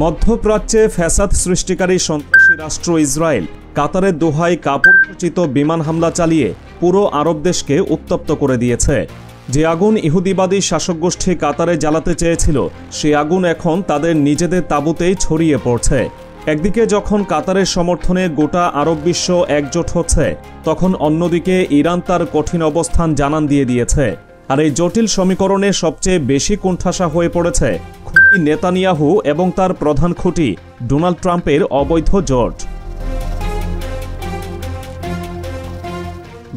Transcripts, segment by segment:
মধ্যপ্রাচ্যে ফ্যাসাদ সৃষ্টিকারী সন্ত্রাসী রাষ্ট্র ইসরায়েল কাতারের দোহায় কাপুরুষোচিত বিমান হামলা চালিয়ে পুরো আরব দেশকে উত্তপ্ত করে দিয়েছে। যে আগুন ইহুদিবাদী শাসকগোষ্ঠী কাতারে জ্বালাতে চেয়েছিল, সেই আগুন এখন তাদের নিজেদের তাঁবুতেই ছড়িয়ে পড়ছে। একদিকে যখন কাতারের সমর্থনে গোটা আরব বিশ্ব একজোট হচ্ছে, তখন অন্যদিকে ইরান তার কঠিন অবস্থান জানান দিয়ে দিয়েছে। আর এই জটিল সমীকরণে সবচেয়ে বেশি কোণঠাসা হয়ে পড়েছে খুঁটি নেতানিয়াহু এবং তার প্রধান খুঁটি ডোনাল্ড ট্রাম্পের অবৈধ জোট।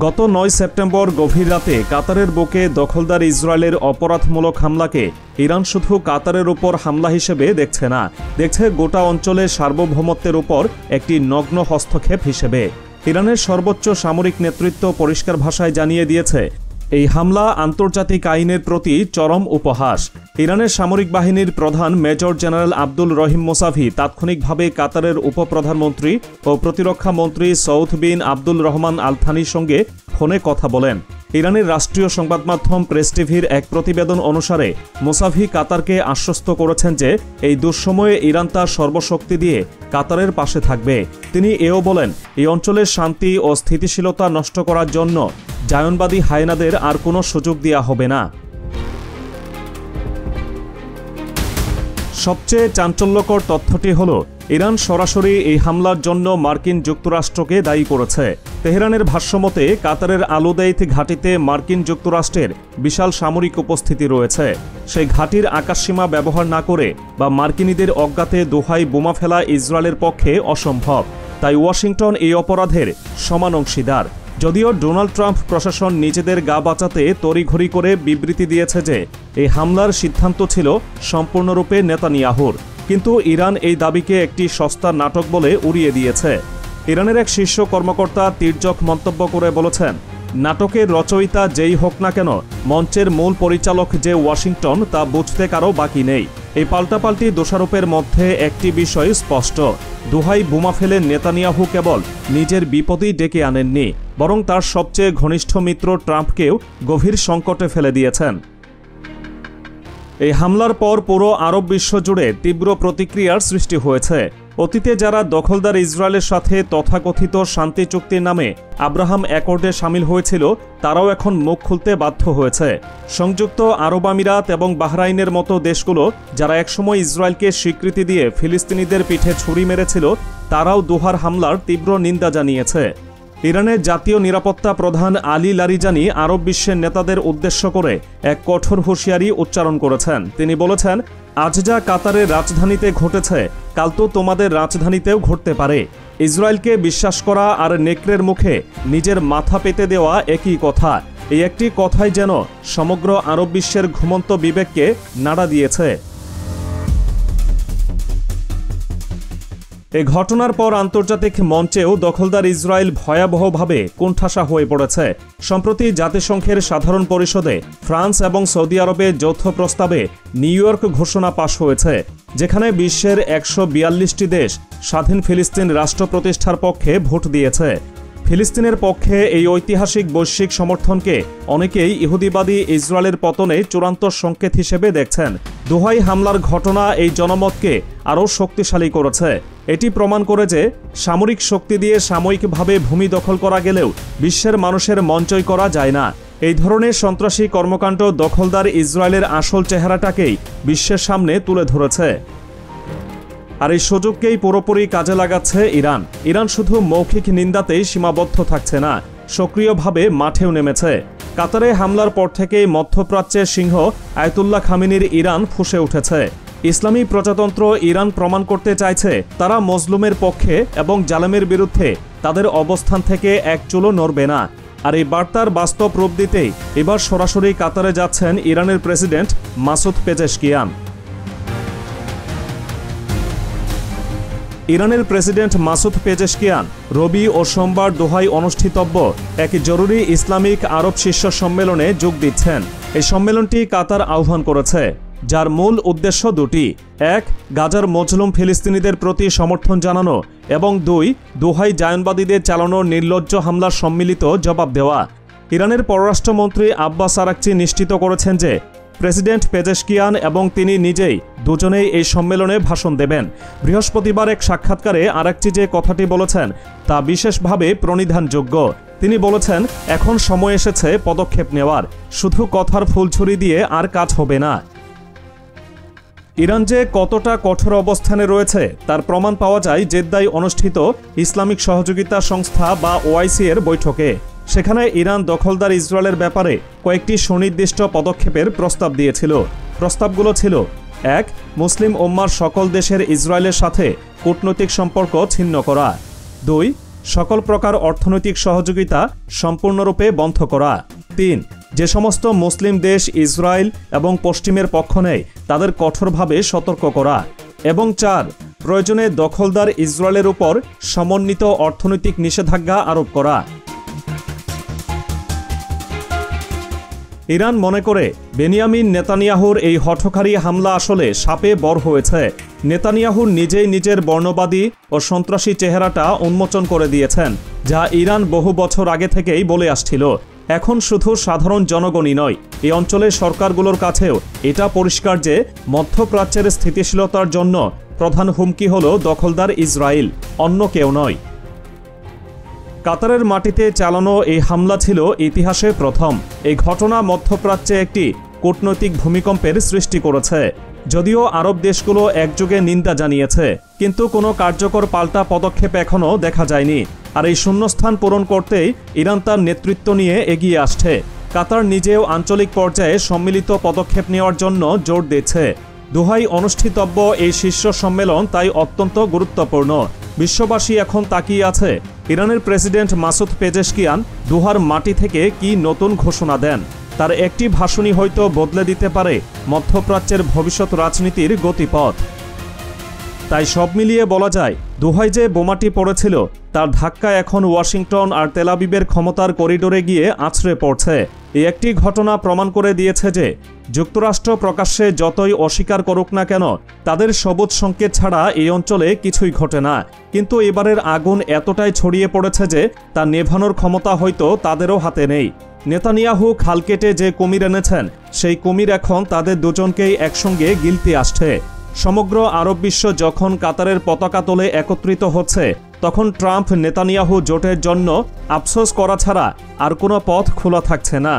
গত 9 সেপ্টেম্বর গভীর রাতে কাতারের বুকে দখলদার ইসরায়েলের অপরাধমূলক হামলাকে ইরান শুধু কাতারের উপর হামলা হিসেবে দেখছে না, দেখছে গোটা অঞ্চলের সার্বভৌমত্বের উপর একটি নগ্ন হস্তক্ষেপ হিসেবে। ইরানের সর্বোচ্চ সামরিক নেতৃত্ব পরিষ্কার ভাষায় জানিয়ে দিয়েছে, এই হামলা আন্তর্জাতিক আইনের প্রতি চরম উপহাস। ইরানের সামরিক বাহিনীর প্রধান মেজর জেনারেল আব্দুল রহিম মোসাভি তাৎক্ষণিকভাবে কাতারের উপপ্রধানমন্ত্রী ও প্রতিরক্ষা মন্ত্রী সৌদ বিন আব্দুল রহমান আল থানির সঙ্গে ফোনে কথা বলেন। ইরানের রাষ্ট্রীয় সংবাদ মাধ্যম প্রেস টিভির এক প্রতিবেদন অনুসারে মোসাভি কাতারকে আশ্বস্ত করেছেন যে এই দুঃসময়ে ইরান তার সর্বশক্তি দিয়ে কাতারের পাশে থাকবে। তিনি এও বলেন, এই অঞ্চলের শান্তি ও স্থিতিশীলতা নষ্ট করার জন্য জায়নবাদী হায়নাদের আর কোনো সুযোগ দেওয়া হবে না। সবচেয়ে চাঞ্চল্যকর তথ্যটি হল, ইরান সরাসরি এই হামলার জন্য মার্কিন যুক্তরাষ্ট্রকে দায়ী করেছে। তেহরানের ভাষ্যমতে কাতারের আলুদাইত ঘাঁটিতে মার্কিন যুক্তরাষ্ট্রের বিশাল সামরিক উপস্থিতি রয়েছে। সেই ঘাঁটির আকাশসীমা ব্যবহার না করে বা মার্কিনীদের অজ্ঞাতে দোহায় বোমা ফেলা ইসরায়েলের পক্ষে অসম্ভব। তাই ওয়াশিংটন এই অপরাধের সমান অংশীদার। যদিও ডোনাল্ড ট্রাম্প প্রশাসন নিজেদের গা বাঁচাতে তড়িঘড়ি করে বিবৃতি দিয়েছে যে এই হামলার সিদ্ধান্ত ছিল সম্পূর্ণরূপে নেতানিয়াহুর, কিন্তু ইরান এই দাবিকে একটি সস্তা নাটক বলে উড়িয়ে দিয়েছে। ইরানের এক শীর্ষ কর্মকর্তা তির্যক মন্তব্য করে বলেছেন, নাটকের রচয়িতা যেই হোক না কেন, মঞ্চের মূল পরিচালক যে ওয়াশিংটন তা বুঝতে কারো বাকি নেই। এই পাল্টাপাল্টি দোষারোপের মধ্যে একটি বিষয় স্পষ্ট, দোহায় বোমা ফেলে নেতানিয়াহু কেবল নিজের বিপদই ডেকে আনেননি, বরং তার সবচেয়ে ঘনিষ্ঠ মিত্র ট্রাম্পকেও গভীর সংকটে ফেলে দিয়েছেন। এই হামলার পর পুরো আরব বিশ্ব জুড়ে তীব্র প্রতিক্রিয়ার সৃষ্টি হয়েছে। অতীতে যারা দখলদার ইসরায়েলের সাথে তথাকথিত শান্তি চুক্তির নামে আব্রাহাম অ্যাকর্ডে সামিল হয়েছিল, তারাও এখন মুখ খুলতে বাধ্য হয়েছে। সংযুক্ত আরব আমিরাত এবং বাহরাইনের মতো দেশগুলো যারা একসময় ইসরায়েলকে স্বীকৃতি দিয়ে ফিলিস্তিনিদের পিঠে ছুরি মেরেছিল, তারাও দোহার হামলার তীব্র নিন্দা জানিয়েছে। ইরানের জাতীয় নিরাপত্তা প্রধান আলী লারিজানি আরব বিশ্বের নেতাদের উদ্দেশ্য করে এক কঠোর হুঁশিয়ারি উচ্চারণ করেছেন। তিনি বলেছেন, আজ যা কাতারের রাজধানীতে ঘটেছে, কাল তো তোমাদের রাজধানীতেও ঘটতে পারে। ইসরায়েলকে বিশ্বাস করা আর নেকড়ের মুখে নিজের মাথা পেতে দেওয়া একই কথা। এই একটি কথাই যেন সমগ্র আরব বিশ্বের ঘুমন্ত বিবেককে নাড়া দিয়েছে। এ ঘটনার পর আন্তর্জাতিক মঞ্চেও দখলদার ইসরায়েল ভয়াবহভাবে কোণঠাসা হয়ে পড়েছে। সম্প্রতি জাতিসংঘের সাধারণ পরিষদে ফ্রান্স এবং সৌদি আরবের যৌথ প্রস্তাবে নিউ ইয়র্ক ঘোষণা পাশ হয়েছে, যেখানে বিশ্বের 142টি দেশ স্বাধীন ফিলিস্তিন রাষ্ট্র প্রতিষ্ঠার পক্ষে ভোট দিয়েছে। ফিলিস্তিনের পক্ষে এই ঐতিহাসিক বৈশ্বিক সমর্থনকে অনেকেই ইহুদিবাদী ইসরায়েলের পতনে চূড়ান্ত সংকেত হিসেবে দেখছেন। দোহাই হামলার ঘটনা এই জনমতকে আরও শক্তিশালী করেছে। এটি প্রমাণ করে যে সামরিক শক্তি দিয়ে সাময়িকভাবে ভূমি দখল করা গেলেও বিশ্বের মানুষের মন জয় করা যায় না। এই ধরনের সন্ত্রাসী কর্মকাণ্ড দখলদার ইসরায়েলের আসল চেহারাটাকেই বিশ্বের সামনে তুলে ধরেছে। আর এই সুযোগকেই পুরোপুরি কাজে লাগাচ্ছে ইরান। ইরান শুধু মৌখিক নিন্দাতেই সীমাবদ্ধ থাকছে না, সক্রিয়ভাবে মাঠেও নেমেছে। কাতারে হামলার পর থেকেই মধ্যপ্রাচ্যের সিংহ আয়াতুল্লাহ খামেনির ইরান ফুঁসে উঠেছে। ইসলামী প্রজাতন্ত্র ইরান প্রমাণ করতে চাইছে তারা মজলুমের পক্ষে এবং জালেমের বিরুদ্ধে তাদের অবস্থান থেকে এক চুলও নড়বে না। আর এই বার্তার বাস্তব রূপ দিতেই এবার সরাসরি কাতারে যাচ্ছেন ইরানের প্রেসিডেন্ট মাসুদ পেজেশকিয়ান। ইরানের প্রেসিডেন্ট মাসুদ পেজেশকিয়ান রবি ও সোমবার দোহায় অনুষ্ঠিতব্য এক জরুরি ইসলামিক আরব শীর্ষ সম্মেলনে যোগ দিচ্ছেন। এই সম্মেলনটি কাতার আহ্বান করেছে, যার মূল উদ্দেশ্য দুটি: এক, গাজার মজলুম ফিলিস্তিনিদের প্রতি সমর্থন জানানো, এবং দুই, দোহায় জায়নবাদীদের চালানো নির্লজ্জ হামলার সম্মিলিত জবাব দেওয়া। ইরানের পররাষ্ট্রমন্ত্রী আব্বাস আরাকচি নিশ্চিত করেছেন যে প্রেসিডেন্ট পেজেশকিয়ান এবং তিনি নিজেই দুজনেই এই সম্মেলনে ভাষণ দেবেন। বৃহস্পতিবার এক সাক্ষাৎকারে আরেকটি যে কথাটি বলেছেন তা বিশেষভাবে প্রণিধানযোগ্য। তিনি বলেছেন, এখন সময় এসেছে পদক্ষেপ নেওয়ার, শুধু কথার ফুলঝুরি দিয়ে আর কাজ হবে না। ইরান যে কতটা কঠোর অবস্থানে রয়েছে তার প্রমাণ পাওয়া যায় জেদ্দায় অনুষ্ঠিত ইসলামিক সহযোগিতা সংস্থা বা ওআইসি এর বৈঠকে। সেখানে ইরান দখলদার ইসরায়েলের ব্যাপারে কয়েকটি সুনির্দিষ্ট পদক্ষেপের প্রস্তাব দিয়েছিল। প্রস্তাবগুলো ছিল: ১. মুসলিম উম্মার সকল দেশের ইসরায়েলের সাথে কূটনৈতিক সম্পর্ক ছিন্ন করা। ২. সকল প্রকার অর্থনৈতিক সহযোগিতা সম্পূর্ণরূপে বন্ধ করা। ৩. যে সমস্ত মুসলিম দেশ ইসরায়েল এবং পশ্চিমের পক্ষ নেয় তাদের কঠোরভাবে সতর্ক করা। এবং ৪. প্রয়োজনে দখলদার ইসরায়েলের উপর সমন্বিত অর্থনৈতিক নিষেধাজ্ঞা আরোপ করা। ইরান মনে করে বেনিয়ামিন নেতানিয়াহুর এই হঠকারী হামলা আসলে শাপে বর হয়েছে। নেতানিয়াহু নিজেই নিজের বর্ণবাদী ও সন্ত্রাসী চেহারাটা উন্মোচন করে দিয়েছেন, যা ইরান বহু বছর আগে থেকেই বলে আসছিল। এখন শুধু সাধারণ জনগণই নয়, এই অঞ্চলের সরকারগুলোর কাছেও এটা পরিষ্কার যে মধ্যপ্রাচ্যের স্থিতিশীলতার জন্য প্রধান হুমকি হল দখলদার ইসরায়েল, অন্য কেউ নয়। কাতারের মাটিতে চালানো এই হামলা ছিল ইতিহাসে প্রথম। এই ঘটনা মধ্যপ্রাচ্যে একটি কূটনৈতিক ভূমিকম্পের সৃষ্টি করেছে। যদিও আরব দেশগুলো একযোগে নিন্দা জানিয়েছে, কিন্তু কোনো কার্যকর পাল্টা পদক্ষেপ এখনও দেখা যায়নি। আর এই শূন্যস্থান পূরণ করতেই ইরান তার নেতৃত্ব নিয়ে এগিয়ে আসছে। কাতার নিজেও আঞ্চলিক পর্যায়ে সম্মিলিত পদক্ষেপ নেওয়ার জন্য জোর দিচ্ছে। দোহায় অনুষ্ঠিতব্য এই শীর্ষ সম্মেলন তাই অত্যন্ত গুরুত্বপূর্ণ। বিশ্ববাসী এখন তাকিয়ে আছে ইরানের প্রেসিডেন্ট মাসুদ পেজেশকিয়ান দোহার মাটি থেকে কি নতুন ঘোষণা দেন। তার একটি ভাষণই হয়তো বদলে দিতে পারে মধ্যপ্রাচ্যের ভবিষ্যৎ রাজনীতির গতিপথ। তাই সব মিলিয়ে বলা যায়, দোহায় যে বোমাটি পড়েছিল তার ধাক্কা এখন ওয়াশিংটন আর তেল আবিবের ক্ষমতার করিডোরে গিয়ে আছড়ে পড়ছে। এই একটি ঘটনা প্রমাণ করে দিয়েছে যে যুক্তরাষ্ট্র প্রকাশ্যে যতই অস্বীকার করুক না কেন, তাদের সবুজ সংকেত ছাড়া এই অঞ্চলে কিছুই ঘটে না। কিন্তু এবারের আগুন এতটাই ছড়িয়ে পড়েছে যে তা নেভানোর ক্ষমতা হয়তো তাদেরও হাতে নেই। নেতানিয়াহু খাল কেটে যে কুমির এনেছেন, সেই কুমির এখন তাদের দুজনকেই একসঙ্গে গিলতে আসছে। সমগ্র আরব বিশ্ব যখন কাতারের পতাকা তোলে একত্রিত হচ্ছে, তখন ট্রাম্প নেতানিয়াহু জোটের জন্য আফসোস করা ছাড়া আর কোনো পথ খোলা থাকছে না।